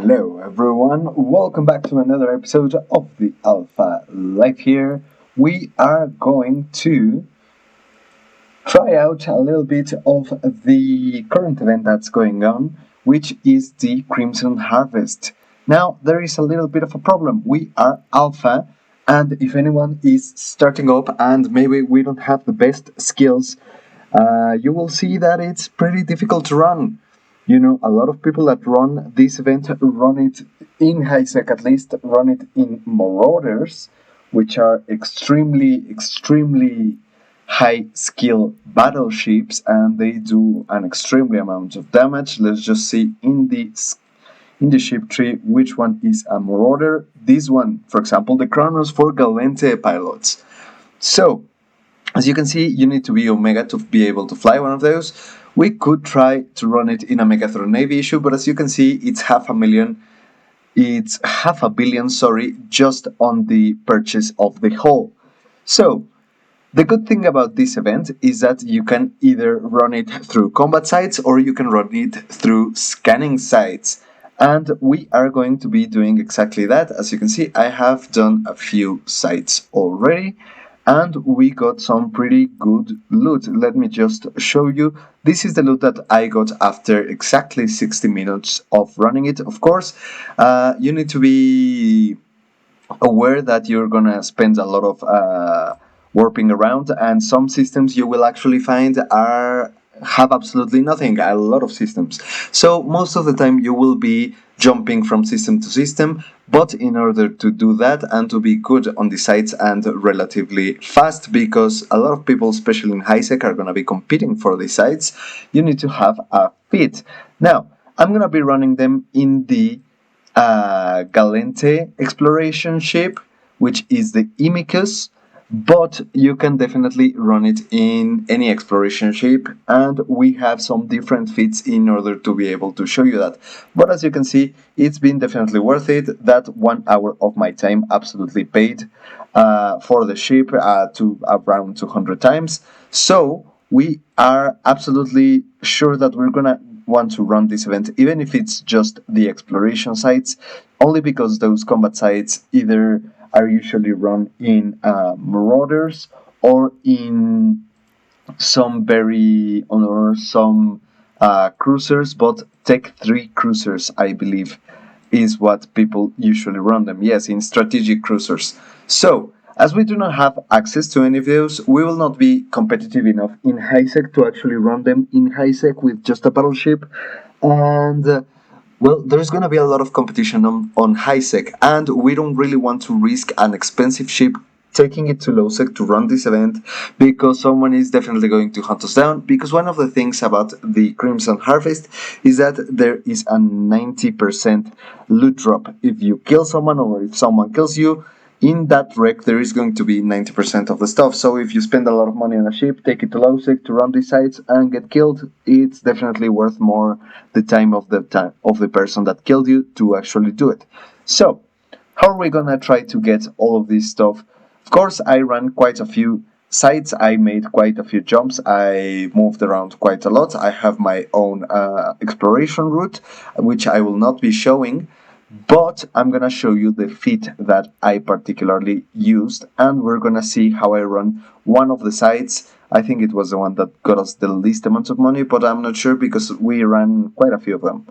Hello everyone, welcome back to another episode of the Alpha Life here. We are going to try out a little bit of the current event that's going on, which is the Crimson Harvest. Now, there is a little bit of a problem. We are Alpha, and if anyone is starting up and maybe we don't have the best skills, you will see that it's pretty difficult to run. You know, a lot of people that run this event run it in high-sec, at least run it in Marauders, which are extremely high-skill battleships, and they do an extremely amount of damage. Let's just see in the ship tree which one is a Marauder. This one, for example, the Kronos for Galente pilots. So, as you can see, you need to be Omega to be able to fly one of those. We could try to run it in a Megathron Navy issue, but as you can see, it's half a billion, just on the purchase of the hull. So, the good thing about this event is that you can either run it through combat sites or you can run it through scanning sites. And we are going to be doing exactly that. As you can see, I have done a few sites already, and we got some pretty good loot. Let me just show you. This is the loot that I got after exactly 60 minutes of running it. Of course, you need to be aware that you're gonna spend a lot of warping around, and some systems you will actually find have absolutely nothing. A lot of systems. So most of the time you will be jumping from system to system, but in order to do that and to be good on the sites and relatively fast, because a lot of people, especially in high-sec, are going to be competing for the sites, you need to have a fit. Now, I'm going to be running them in the Galente exploration ship, which is the Imicus, but you can definitely run it in any exploration ship, and we have some different fits in order to be able to show you that. But as you can see, it's been definitely worth it. That 1 hour of my time absolutely paid for the ship to around 200 times. So we are absolutely sure that we're gonna want to run this event, even if it's just the exploration sites, only because those combat sites either are usually run in Marauders or in some cruisers, but Tech 3 cruisers, I believe, is what people usually run them. Yes, in strategic cruisers. So, as we do not have access to any of those, we will not be competitive enough in high-sec to actually run them in high-sec with just a battleship, and well, there's going to be a lot of competition on high-sec, and we don't really want to risk an expensive ship taking it to low-sec to run this event, because someone is definitely going to hunt us down. Because one of the things about the Crimson Harvest is that there is a 90% loot drop. If you kill someone or if someone kills you, in that wreck there is going to be 90% of the stuff. So if you spend a lot of money on a ship, take it to low-sec to run these sites and get killed, it's definitely worth more the time of the person that killed you to actually do it. So how are we gonna try to get all of this stuff? Of course, I ran quite a few sites, I made quite a few jumps, I moved around quite a lot. I have my own exploration route, which I will not be showing, but I'm gonna show you the fit that I particularly used, and we're gonna see how I run one of the sites. I think it was the one that got us the least amount of money, but I'm not sure because we ran quite a few of them.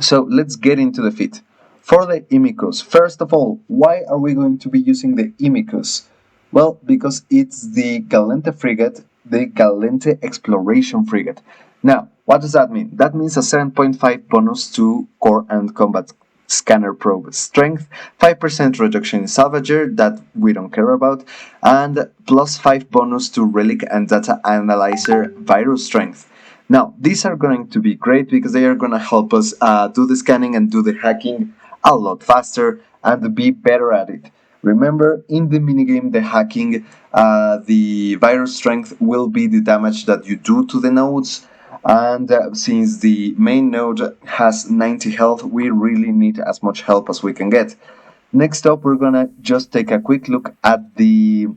So let's get into the fit. For the Imicus, first of all, why are we going to be using the Imicus? Well, because it's the Galente frigate, the Galente exploration frigate. Now, what does that mean? That means a 7.5 bonus to core and combat scanner probe strength, 5% reduction in salvager, that we don't care about, and plus 5 bonus to Relic and Data Analyzer virus strength. Now, these are going to be great because they are going to help us do the scanning and do the hacking a lot faster and be better at it. Remember, in the minigame, the hacking, the virus strength will be the damage that you do to the nodes, and since the main node has 90 health, we really need as much help as we can get. Next up, we're gonna just take a quick look at the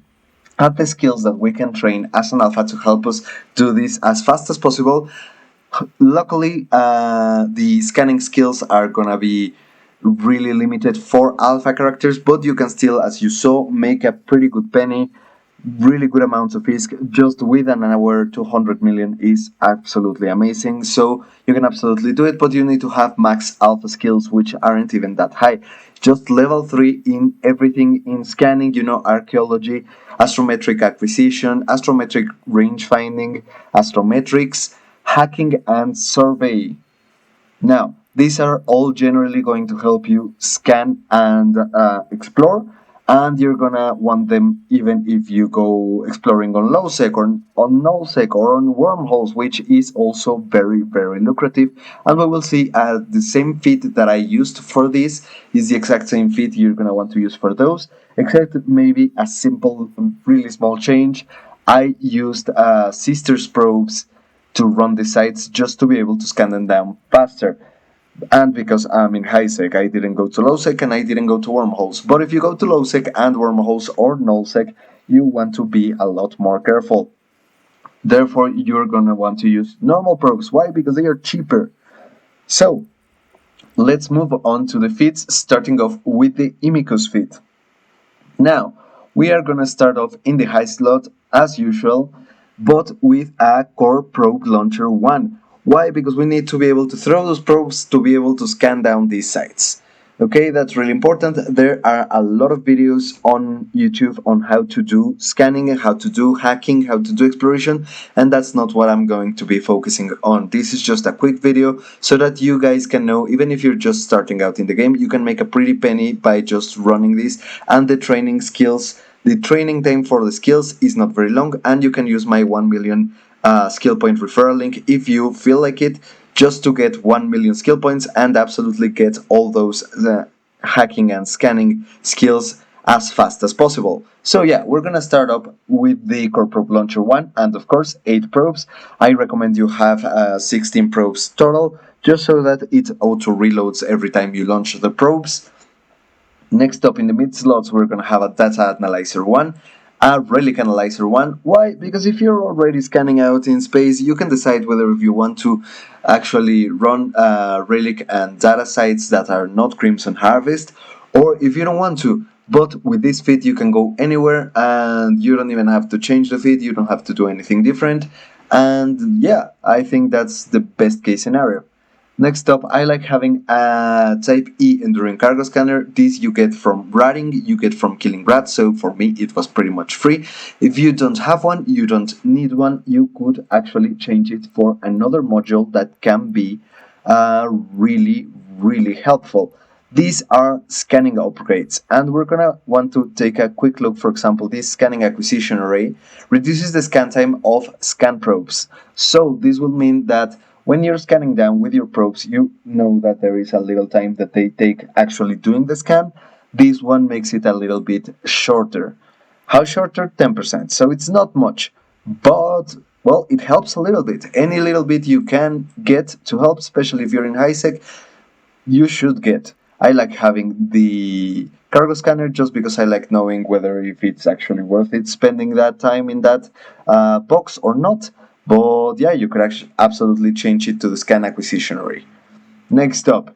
skills that we can train as an alpha to help us do this as fast as possible. Luckily, the scanning skills are gonna be really limited for alpha characters, but you can still, as you saw, make a pretty good penny. Really good amounts of ISK just with an hour. 200 million is absolutely amazing, so you can absolutely do it, but you need to have max alpha skills, which aren't even that high. Just level 3 in everything in scanning, archaeology, astrometric acquisition, astrometric range finding, astrometrics, hacking, and survey. Now, these are all generally going to help you scan and explore, and you're gonna want them even if you go exploring on low sec or on null sec or on wormholes, which is also very, very lucrative. And we will see the same feat that I used for this is the exact same feat you're gonna want to use for those, except maybe a simple, really small change. I used sisters probes to run the sites just to be able to scan them down faster. And because I'm in high sec, I didn't go to low sec and I didn't go to wormholes. But if you go to low sec and wormholes or null sec, you want to be a lot more careful. Therefore, you're gonna want to use normal probes. Why? Because they are cheaper. So, let's move on to the feats, starting off with the Imicus feat. Now, we are gonna start off in the high slot as usual, but with a core probe launcher 1. Why? Because we need to be able to throw those probes to be able to scan down these sites. Okay, that's really important. There are a lot of videos on YouTube on how to do scanning, how to do hacking, how to do exploration, and that's not what I'm going to be focusing on. This is just a quick video so that you guys can know, even if you're just starting out in the game, you can make a pretty penny by just running this, and the training skills. The training time for the skills is not very long, and you can use my 1 million skill point referral link if you feel like it, just to get 1 million skill points and absolutely get all those hacking and scanning skills as fast as possible. So yeah, we're gonna start up with the core probe launcher 1, and of course 8 probes. I recommend you have 16 probes total, just so that it auto reloads every time you launch the probes. Next up in the mid slots, we're gonna have a Data Analyzer 1, a Relic Analyzer 1. Why? Because if you're already scanning out in space, you can decide whether if you want to actually run Relic and data sites that are not Crimson Harvest, or if you don't want to. But with this feed, you can go anywhere, and you don't even have to change the feed, you don't have to do anything different. And yeah, I think that's the best case scenario. Next up, I like having a Type E Enduring Cargo Scanner. This you get from ratting, you get from killing rats, so for me it was pretty much free. If you don't have one, you don't need one, you could actually change it for another module that can be really, really helpful. These are scanning upgrades, and we're gonna want to take a quick look. For example, this scanning acquisition array reduces the scan time of scan probes. So this will mean that when you're scanning down with your probes, you know that there is a little time that they take actually doing the scan. This one makes it a little bit shorter. How shorter? 10%. So it's not much, but well, it helps a little bit. Any little bit you can get to help, especially if you're in high sec, you should get. I like having the cargo scanner just because I like knowing whether if it's actually worth it spending that time in that box or not. But yeah, you could actually absolutely change it to the scan acquisition array. Next up,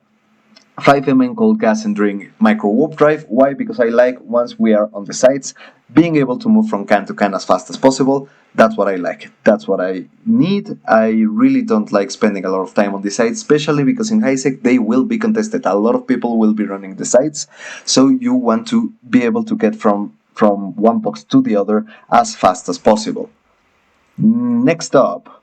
5 cold gas enduring Microwarpdrive. Why? Because I like, once we are on the sites, being able to move from can to can as fast as possible. That's what I like. That's what I need. I really don't like spending a lot of time on the sites, especially because in high sec they will be contested. A lot of people will be running the sites, so you want to be able to get from one box to the other as fast as possible. Next up,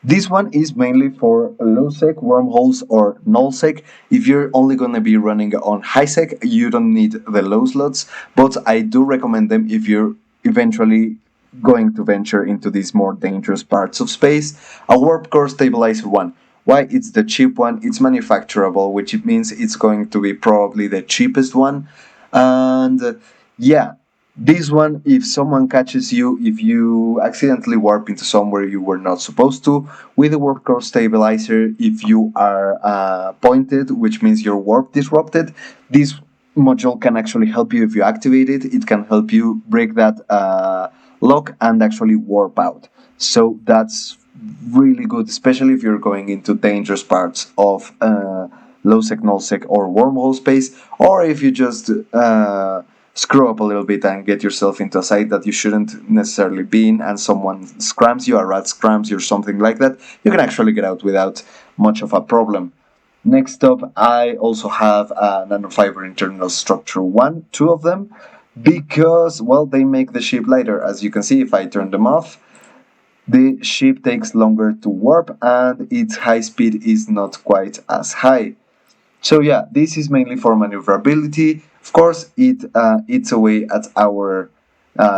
this one is mainly for low sec, wormholes, or null sec. If you're only going to be running on high sec, you don't need the low slots, but I do recommend them if you're eventually going to venture into these more dangerous parts of space. A warp core stabilizer 1. Why? It's the cheap one, it's manufacturable, which means it's going to be probably the cheapest one. And yeah, this one, if someone catches you, if you accidentally warp into somewhere you were not supposed to, with the warp core stabilizer, if you are pointed, which means you're warp disrupted, this module can actually help you if you activate it. It can help you break that lock and actually warp out. So that's really good, especially if you're going into dangerous parts of low-sec, null-sec, or wormhole space, or if you just screw up a little bit and get yourself into a site that you shouldn't necessarily be in, and someone scrams you, a rat scrams you, or something like that, you can actually get out without much of a problem. Next up, I also have a Nanofiber internal structure 1, 2 of them, because, well, they make the ship lighter. As you can see, if I turn them off, the ship takes longer to warp and its high speed is not quite as high. So yeah, this is mainly for maneuverability. Of course, it eats away at our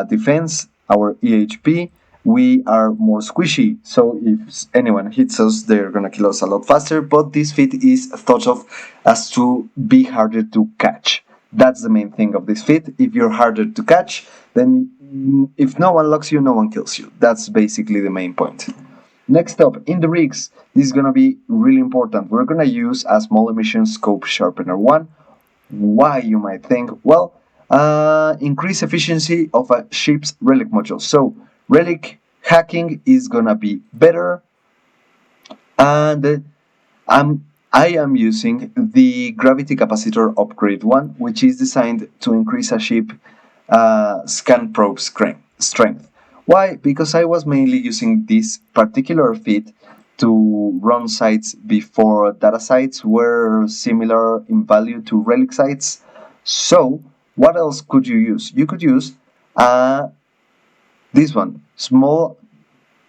defense, our EHP. We are more squishy, so if anyone hits us, they're gonna kill us a lot faster, but this feat is thought of as to be harder to catch. That's the main thing of this feat. If you're harder to catch, then if no one locks you, no one kills you. That's basically the main point. Next up, in the rigs, this is gonna be really important. We're gonna use a small emission scope sharpener 1. Why, you might think? Well, increase efficiency of a ship's relic module. So relic hacking is gonna be better, and I am using the gravity capacitor upgrade 1, which is designed to increase a ship scan probe strength. Why? Because I was mainly using this particular feat to run sites before data sites were similar in value to relic sites. So what else could you use? You could use this one, small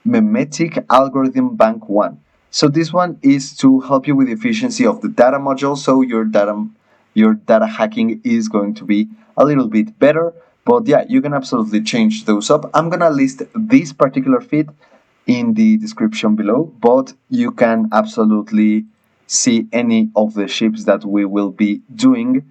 memetic algorithm bank 1. So this one is to help you with the efficiency of the data module, so your data hacking is going to be a little bit better. But yeah, you can absolutely change those up. I'm gonna list this particular feat in the description below, but you can absolutely see any of the ships that we will be doing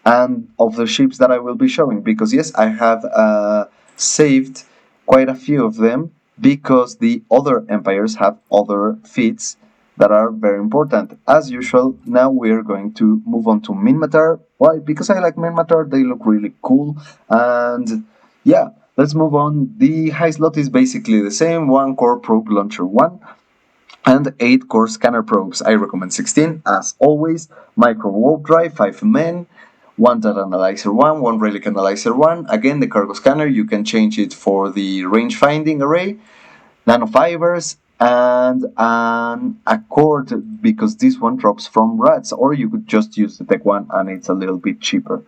and of the ships that I will be showing, because yes, I have saved quite a few of them because the other empires have other feats that are very important. As usual, now we're going to move on to Minmatar. Why? Because I like Minmatar, they look really cool, and yeah, let's move on. The high slot is basically the same, 1 core probe launcher 1, and 8 core scanner probes. I recommend 16, as always. Microwarpdrive 5 men, 1 data analyzer 1, 1 relic analyzer 1. Again, the cargo scanner, you can change it for the range finding array. Nanofibers, and an accord, because this one drops from rats, or you could just use the tech one and it's a little bit cheaper.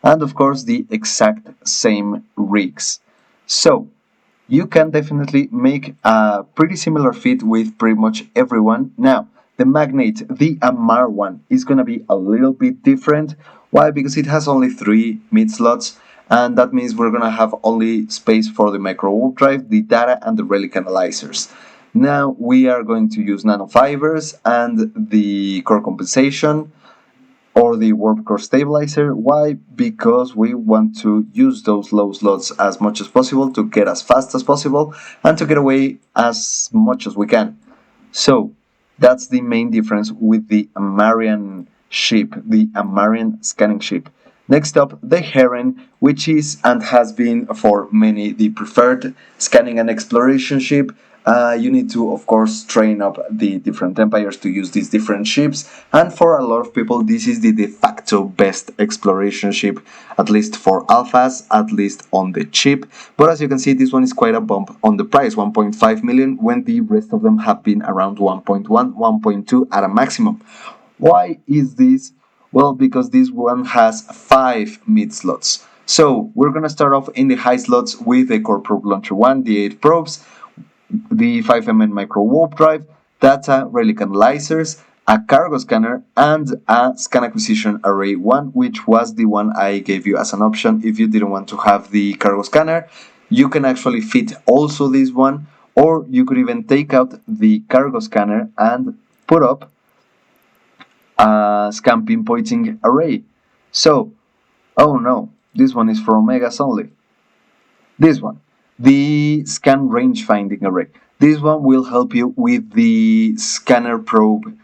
And of course the exact same rigs. So you can definitely make a pretty similar fit with pretty much everyone. Now, the Magnate, the Amar one, is gonna be a little bit different. Why? Because it has only 3 mid slots, and that means we're gonna have only space for the Microwarpdrive, the data, and the relic analyzers. Now we are going to use nanofibers and the core compensation or the warp core stabilizer. Why? Because we want to use those low slots as much as possible to get as fast as possible and to get away as much as we can. So that's the main difference with the Amarian ship, the Amarian scanning ship. Next up, the Heron, which is and has been for many the preferred scanning and exploration ship. You need to, of course, train up the different empires to use these different ships, and for a lot of people this is the de facto best exploration ship, at least for alphas, at least on the chip. But as you can see, this one is quite a bump on the price, 1.5 million, when the rest of them have been around 1.1, 1.2 at a maximum. Why is this? Well, because this one has 5 mid slots. So we're gonna start off in the high slots with the core probe launcher 1, the 8 probes, the 5MN Microwarpdrive, data, relic analyzers, a cargo scanner, and a scan acquisition array 1, which was the one I gave you as an option if you didn't want to have the cargo scanner. You can actually fit also this one, or you could even take out the cargo scanner and put up a scan pinpointing array. So, oh no, this one is for Omegas only. This one, the scan range finding array. This one will help you with the scanner probe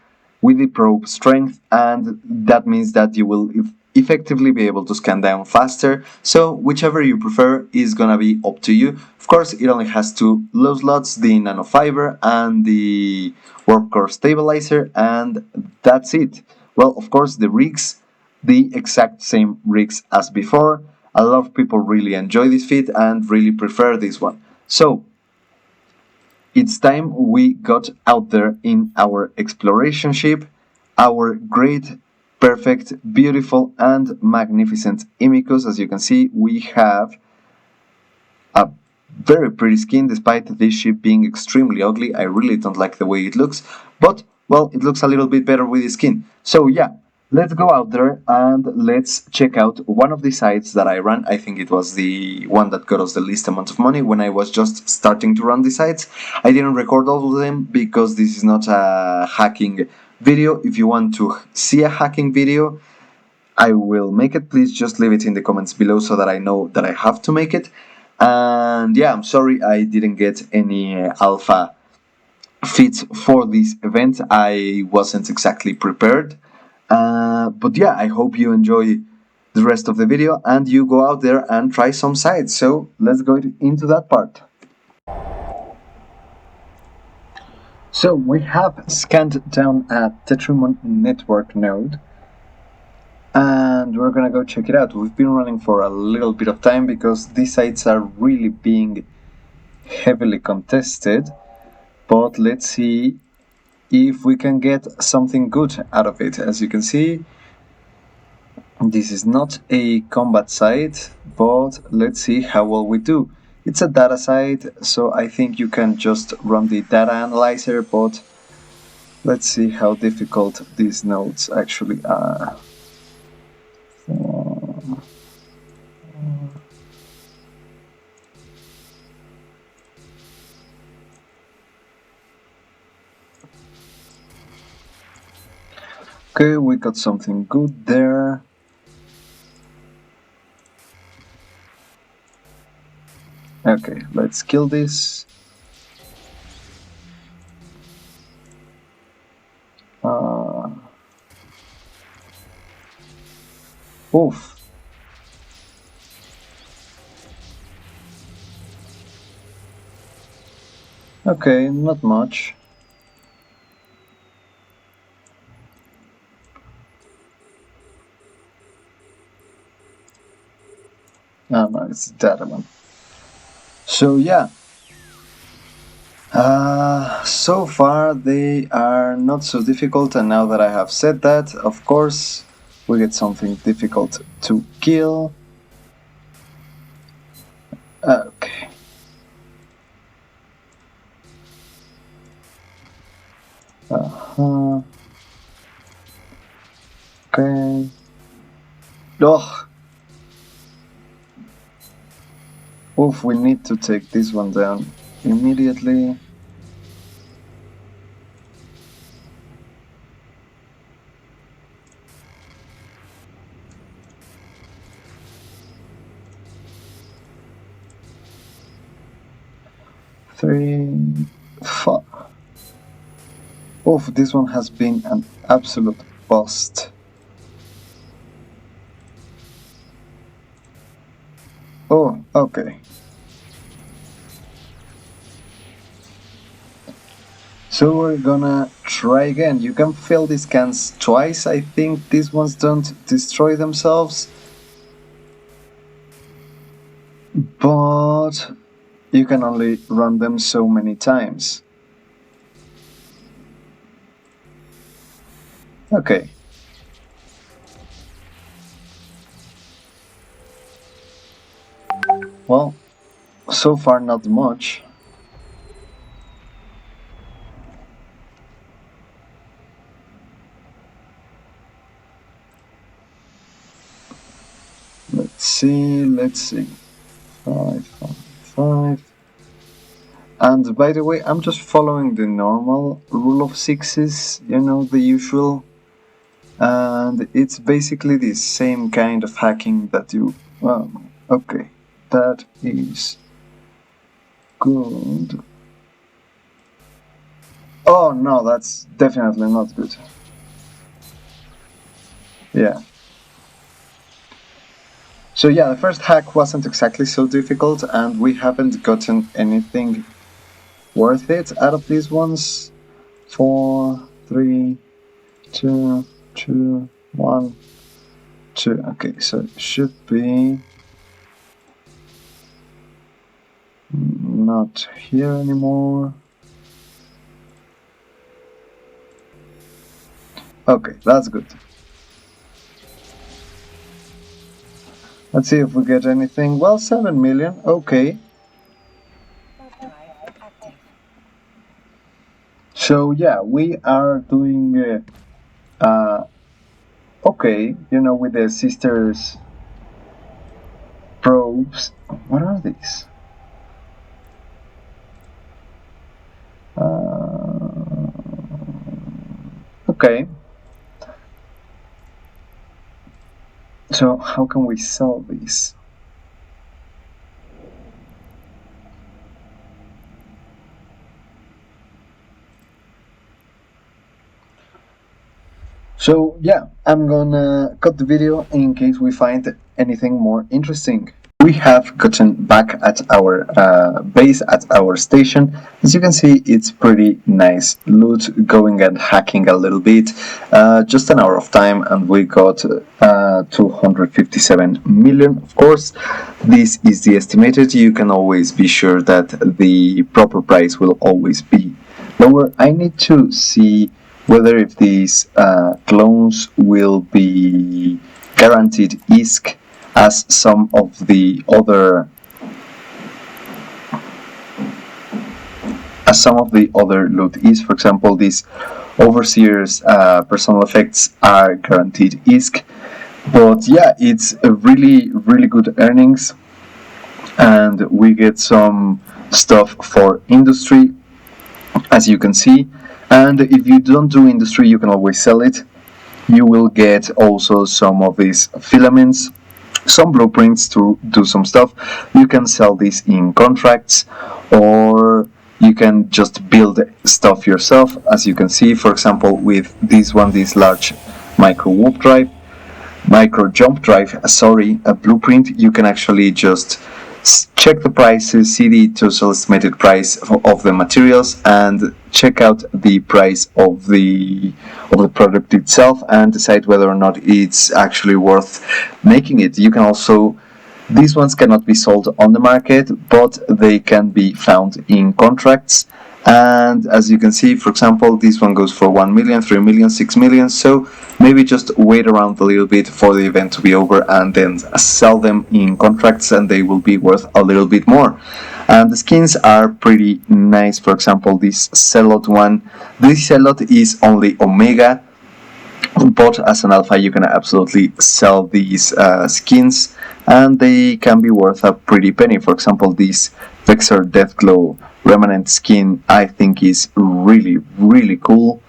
with the probe strength, and that means that you will effectively be able to scan down faster. So whichever you prefer is gonna be up to you. Of course, it only has two low slots, the Nanofiber and the warp core stabilizer, and that's it. Well, of course, the rigs, the exact same rigs as before. A lot of people really enjoy this fit and really prefer this one. So it's time we got out there in our exploration ship, our great, perfect, beautiful, and magnificent Imicus. As you can see, we have a very pretty skin despite this ship being extremely ugly. I really don't like the way it looks, but well, it looks a little bit better with the skin. So yeah, let's go out there and let's check out one of the sites that I ran. I think it was the one that got us the least amount of money when I was just starting to run the sites. I didn't record all of them because this is not a hacking video. If you want to see a hacking video, I will make it. Please just leave it in the comments below so that I know that I have to make it. And yeah, I'm sorry I didn't get any alpha fits for this event. I wasn't exactly prepared. But yeah, I hope you enjoy the rest of the video and you go out there and try some sites. So let's go into that part. So we have scanned down a Tetrimon network node, and we're gonna go check it out. We've been running for a little bit of time because these sites are really being heavily contested, but let's see if we can get something good out of it. As you can see, this is not a combat site, but let's see how well we do. It's a data site, so I think you can just run the data analyzer, but let's see how difficult these nodes actually are. Okay, we got something good there. Okay, let's kill this. Oof. Okay, not much. Oh no, it's that one. So yeah, so far they are not so difficult, and now that I have said that, of course, we get something difficult to kill. Okay. Okay. Ugh. Oof, we need to take this one down immediately. Three, four. Oof, this one has been an absolute bust. Oh, okay. So we're gonna try again. You can fill these cans twice. I think these ones don't destroy themselves. But you can only run them so many times. Okay. Well, so far not much. Let's see. 5, 5, 5. And by the way, I'm just following the normal rule of sixes, you know, the usual. And it's basically the same kind of hacking that you... Well, okay, that is good. Oh no, that's definitely not good. Yeah. So yeah, the first hack wasn't exactly so difficult, and we haven't gotten anything worth it out of these ones. 4, 3, 2, 2, 1, 2. Okay, so it should be not here anymore. Okay, that's good. Let's see if we get anything. Well, 7 million, okay. So yeah, we are doing okay, you know, with the sisters probes. What are these? Okay. So how can we sell these? So yeah, I'm gonna cut the video in case we find anything more interesting. We have gotten back at our base, at our station. As you can see, it's pretty nice loot, going and hacking a little bit. Just an hour of time and we got 257 million. Of course, this is the estimated. You can always be sure that the proper price will always be lower. I need to see whether if these clones will be guaranteed ISK as some of the other loot is. For example, these overseers personal effects are guaranteed ISK, but yeah, it's a really good earnings, and we get some stuff for industry, as you can see. And if you don't do industry, you can always sell it. You will get also some of these filaments, some blueprints to do some stuff. You can sell these in contracts, or you can just build stuff yourself, as you can see. For example, with this one, this large micro jump drive, a blueprint, you can actually just check the prices, see the total estimated price of the materials, and check out the price of the product itself, and decide whether or not it's actually worth making it. You can also, these ones cannot be sold on the market, but they can be found in contracts. And as you can see, for example, this one goes for 1 million, 3 million, 6 million. So maybe just wait around a little bit for the event to be over and then sell them in contracts, and they will be worth a little bit more. And the skins are pretty nice. For example, this Celot one. This Celot is only Omega, but as an alpha you can absolutely sell these skins, and they can be worth a pretty penny. For example, this Vexor Deathglow Remnant skin I think is really cool,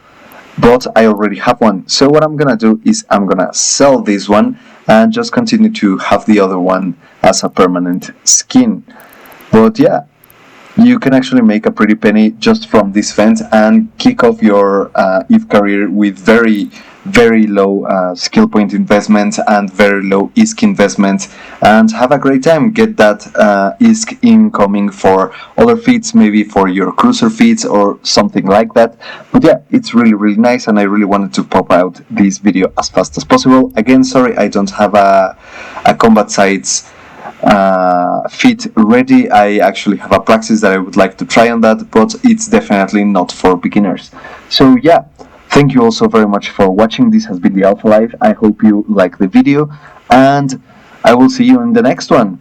but I already have one. So what I'm gonna do is I'm gonna sell this one and just continue to have the other one as a permanent skin. But yeah, you can actually make a pretty penny just from this event and kick off your EVE career with very low skill point investment and very low ISK investment, and have a great time. Get that ISK incoming for other feats, maybe for your cruiser feats or something like that. But yeah, it's really nice, and I really wanted to pop out this video as fast as possible. Again, sorry I don't have a combat sites fit ready. I actually have a practice that I would like to try on that, but it's definitely not for beginners. So yeah, thank you also very much for watching. This has been the Alpha Life. I hope you like the video, and I will see you in the next one.